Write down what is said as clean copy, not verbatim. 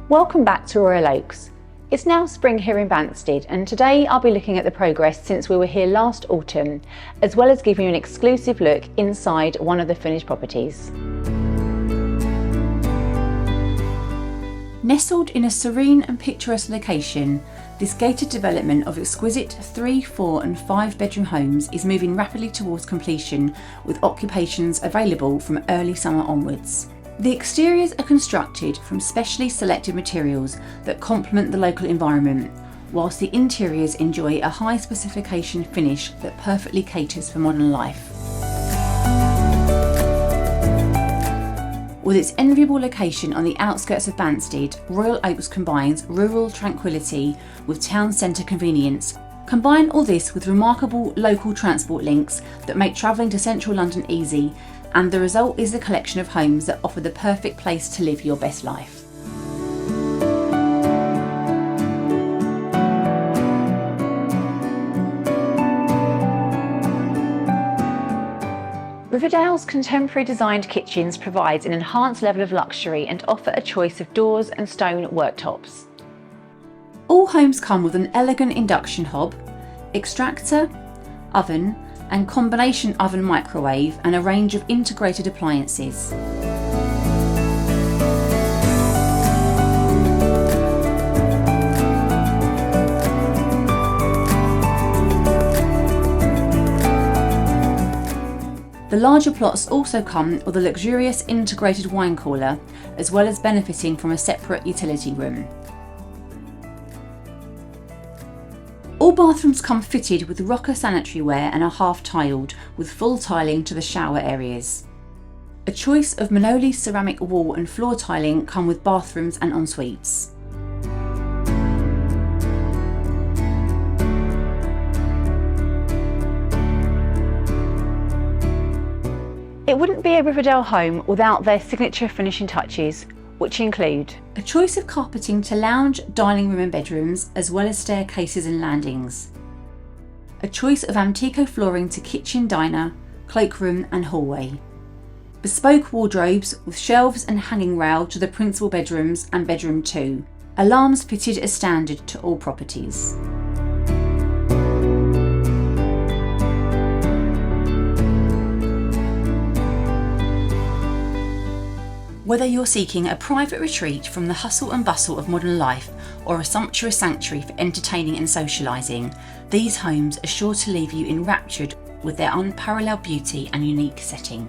Welcome back to Royal Oaks. It's now spring here in Banstead, and today I'll be looking at the progress since we were here last autumn, as well as giving you an exclusive look inside one of the finished properties. Nestled in a serene and picturesque location, this gated development of exquisite 3, 4 and 5 bedroom homes is moving rapidly towards completion, with occupations available from early summer onwards. The exteriors are constructed from specially selected materials that complement the local environment, whilst the interiors enjoy a high specification finish that perfectly caters for modern life. With its enviable location on the outskirts of Banstead, Royal Oaks combines rural tranquility with town centre convenience. Combine all this with remarkable local transport links that make travelling to central London easy, and the result is a collection of homes that offer the perfect place to live your best life. Riverdale's contemporary designed kitchens provides an enhanced level of luxury and offer a choice of doors and stone worktops. All homes come with an elegant induction hob, extractor, oven and combination oven microwave, and a range of integrated appliances. The larger plots also come with a luxurious integrated wine cooler, as well as benefiting from a separate utility room. All bathrooms come fitted with rocker sanitary ware and are half-tiled, with full tiling to the shower areas. A choice of Manoli ceramic wall and floor tiling come with bathrooms and en-suites. It wouldn't be a Riverdale home without their signature finishing touches, which include a choice of carpeting to lounge, dining room and bedrooms, as well as staircases and landings. A choice of Antico flooring to kitchen, diner, cloakroom and hallway. Bespoke wardrobes with shelves and hanging rail to the principal bedrooms and bedroom 2. Alarms fitted as standard to all properties. Whether you're seeking a private retreat from the hustle and bustle of modern life or a sumptuous sanctuary for entertaining and socialising, these homes are sure to leave you enraptured with their unparalleled beauty and unique setting.